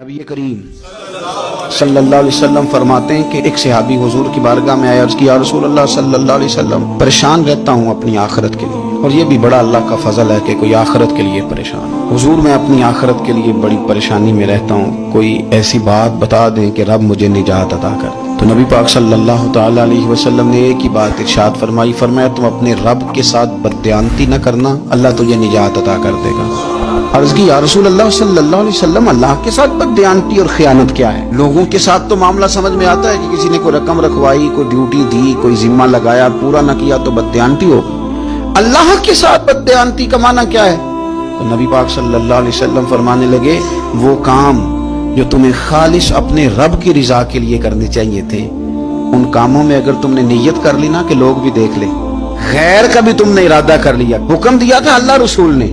नबी करीम सल्लल्लाहु अलैहि वसल्लम फरमाते हैं कि एक सहाबी हुजूर की बारगाह में आया, अर्ज़ किया, या रसूल अल्लाह सल्लल्लाहु अलैहि वसल्लम, परेशान रहता हूँ अपनी आखिरत के लिए, और ये भी बड़ा अल्लाह का फजल है कि कोई आखिरत के लिए परेशान। हुजूर मैं अपनी आखिरत के लिए बड़ी परेशानी में रहता हूँ, कोई ऐसी बात बता दें कि रब मुझे निजात अता कर। तो नबी पाक सल्लल्लाहु ताला अलैहि वसल्लम ने एक ही बात इरशाद फरमाई, फरमाया तुम अपने रब के साथ बददियानती न करना, अल्लाह तुझे निजात अता कर देगा। अर्ज़ की, या रसूल अल्लाह सल्लल्लाहु अलैहि वसल्लम, अल्लाह के साथ बददियानती और खयानत क्या है? लोगों के साथ तो मामला समझ में आता है कि किसी ने कोई रकम रखवाई, कोई ड्यूटी दी, कोई जिम्मा लगाया, पूरा न किया तो बददियानती हो। अल्लाह के साथ बददियानती का माना क्या है? तो नबी पाक सल्लल्लाहु अलैहि वसल्लम फरमाने लगे, वो काम जो तुम्हें खालिश अपने रब की रिजा के लिए करने चाहिए थे, उन कामों में अगर तुमने नियत कर ली ना कि लोग भी देख ले, गैर का भी तुमने इरादा कर लिया, हुक्म दिया था अल्लाह रसूल ने,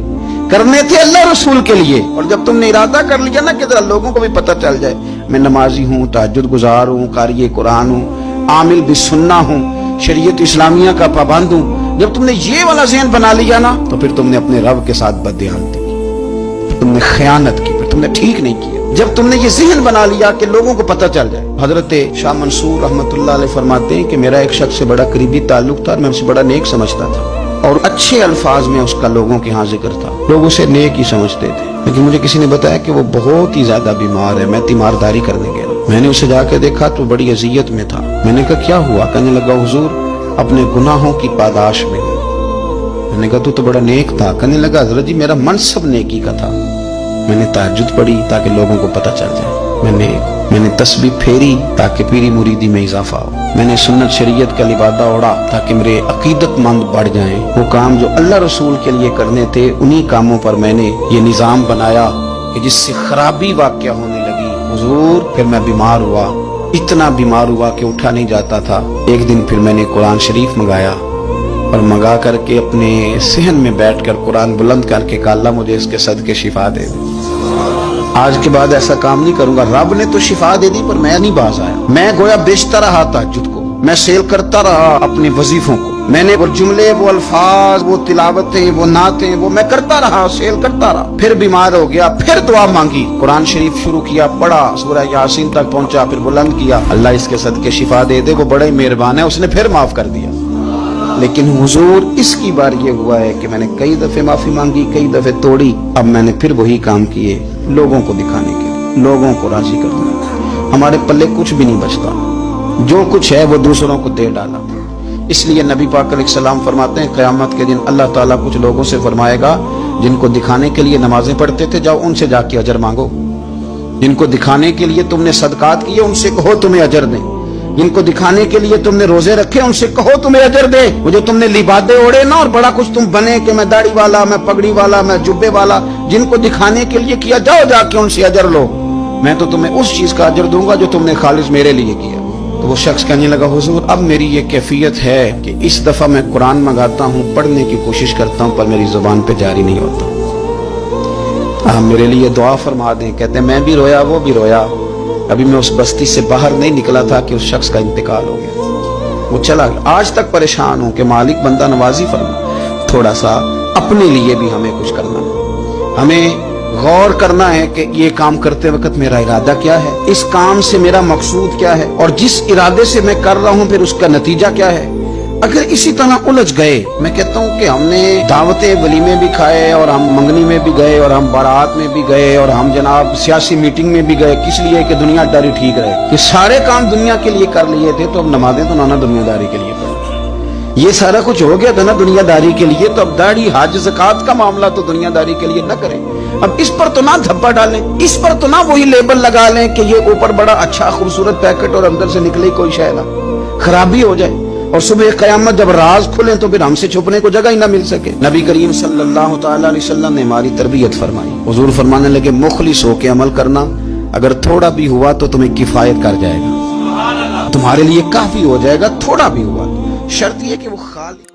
करने थे अल्लाह रसूल के लिए, और जब तुमने इरादा कर लिया ना कि जरा लोगों को भी पता चल जाए मैं नमाजी हूँ, तहज्जुद गुजार हूँ, कारी कुरान हूँ, आमिल बिसुन्ना हूँ, शरीयत इस्लामिया का पाबंद हूँ, जब तुमने ये वाला ज़हन बना लिया ना, तो फिर तुमने अपने रब के साथ बददियानती की, तुमने खयानत की, फिर तुमने ठीक नहीं किया। जब तुमने ये ज़हन बना लिया कि लोगों को पता चल जाए। हजरत शाह मंसूर रहमतुल्लाह अलैह फरमाते हैं कि मेरा एक शख्स से बड़ा करीबी ताल्लुक था और मैं उसे बड़ा नेक समझता था, और अच्छे अल्फाज में उसका लोगों के यहाँ जिक्र था, लोग उसे नेक ही समझते थे। लेकिन मुझे किसी ने बताया कि वो बहुत ही ज्यादा बीमार है, मैं तीमारदारी करने गया, मैंने उसे जाकर देखा तो बड़ी अजियत में था। मैंने कहा क्या हुआ? कहने लगा, हुजूर अपने गुनाहों की पादाश में। मैंने कहा तू तो बड़ा नेक था। कहने लगा, हज़रत जी मेरा मनसब नेकी का था, मैंने तहज्जुद पढ़ी ताकि लोगों को पता चल जाए, मैंने तस्बीह फेरी ताकि पीरी मुरीदी में इजाफा हो, मैंने सुन्नत शरीयत का लिबादा ओढ़ा ताकि मेरे अकीदतमंद बढ़ जाएं। वो काम जो अल्लाह रसूल के लिए करने थे, उन्हीं कामों पर मैंने ये निज़ाम बनाया कि जिससे खराबी वाक़या होने लगी। हुजूर फिर मैं बीमार हुआ, इतना बीमार हुआ कि उठा नहीं जाता था। एक दिन फिर मैंने कुरान शरीफ मंगाया और मंगा करके अपने सहन में बैठकर कुरान बुलंद करके कहा, अल्लाह मुझे इसके सदके शिफा दे दे। आज के बाद ऐसा काम नहीं करूंगा। रब ने तो शिफा दे दी पर मैं नहीं बाज आया। मैं गोया बेचता रहा तहज्जुद को, मैं सेल करता रहा अपने वजीफों को, मैंने वो जुमले, वो अल्फाज, वो तिलावतें, वो नातें, वो मैं करता रहा, सेल करता रहा। फिर बीमार हो गया, फिर दुआ मांगी, कुरान शरीफ शुरू किया, पढ़ा, सूरह यासीन तक पहुंचा, फिर बुलंद किया, अल्लाह इसके सदके शिफा दे दे, वो बड़ा ही मेहरबान है, उसने फिर माफ कर दिया। लेकिन हुजूर इसकी बार ये हुआ है कि मैंने कई दफे माफी मांगी, कई दफे तोड़ी, अब मैंने फिर वही काम किए लोगों को दिखाने के लिए, लोगों को राजी करना। हमारे पल्ले कुछ भी नहीं बचता, जो कुछ है वो दूसरों को दे डाला। इसलिए नबी पाक अलैहिस्सलाम फरमाते हैं, क़यामत के दिन अल्लाह ताला कुछ लोगों से फरमाएगा जिनको दिखाने के लिए नमाजें पढ़ते थे, जाओ उनसे जाके अजर मांगो। जिनको दिखाने के लिए तुमने सदकात किए, उनसे कहो तुम्हें अजर दें। जिनको दिखाने के लिए तुमने रोजे रखे, उनसे कहो तुम्हें अजर दे। वो जो तुमने लिबादे ओढ़े ना और बड़ा कुछ तुम बने कि मैं दाढ़ी वाला, मैं पगड़ी वाला, मैं जुब्बे वाला, जिनको दिखाने के लिए किया, जाओ जाके उनसे अजर लो, मैं तो तुम्हें उस चीज का अजर दूंगा जो तुमने खालिस मेरे लिए किया। तो वो शख्स कहने लगा, हुजूर अब मेरी ये कैफियत है कि इस दफा मैं कुरान मंगाता हूँ, पढ़ने की कोशिश करता हूँ, पर मेरी जुबान पे जारी नहीं होता, आप मेरे लिए दुआ फरमा दें। कहते मैं भी रोया, वो भी रोया, अभी मैं उस बस्ती से बाहर नहीं निकला था कि उस शख्स का इंतकाल हो गया, वो चला गया। आज तक परेशान हूं कि मालिक बंदा नवाजी फरमा, थोड़ा सा अपने लिए भी हमें कुछ करना, हमें गौर करना है कि ये काम करते वक्त मेरा इरादा क्या है, इस काम से मेरा मकसूद क्या है, और जिस इरादे से मैं कर रहा हूं फिर उसका नतीजा क्या है। अगर इसी तरह उलझ गए, मैं कहता हूं कि हमने दावते वलीमे भी खाए, और हम मंगनी में भी गए, और हम बारात में भी गए, और हम जनाब सियासी मीटिंग में भी गए, किस लिए कि दुनियादारी ठीक रहे। ये सारे काम दुनिया के लिए कर लिए थे, तो अब नमाजें तो ना दुनियादारी के लिए पढ़े। ये सारा कुछ हो गया था ना दुनियादारी के लिए, तो अब दाढ़ी, हज, ज़कात का मामला तो दुनियादारी के लिए न करें। अब इस पर तो ना धब्बा डालें, इस पर तो ना वही लेबल लगा लें कि ये ऊपर बड़ा अच्छा खूबसूरत पैकेट और अंदर से निकले कोई शय ना, खराबी हो जाए, और सुबह क़यामत जब राज खुले तो फिर हमसे छुपने को जगह ही ना मिल सके। नबी करीम सल्लल्लाहु ताला अलैहि वसल्लम ने हमारी तरबियत फरमाई। हुजूर फरमाने लगे, मुखलिस होके अमल करना, अगर थोड़ा भी हुआ तो तुम्हें किफायत कर जाएगा, तुम्हारे लिए काफी हो जाएगा, थोड़ा भी हुआ। शर्त यह कि वो खाली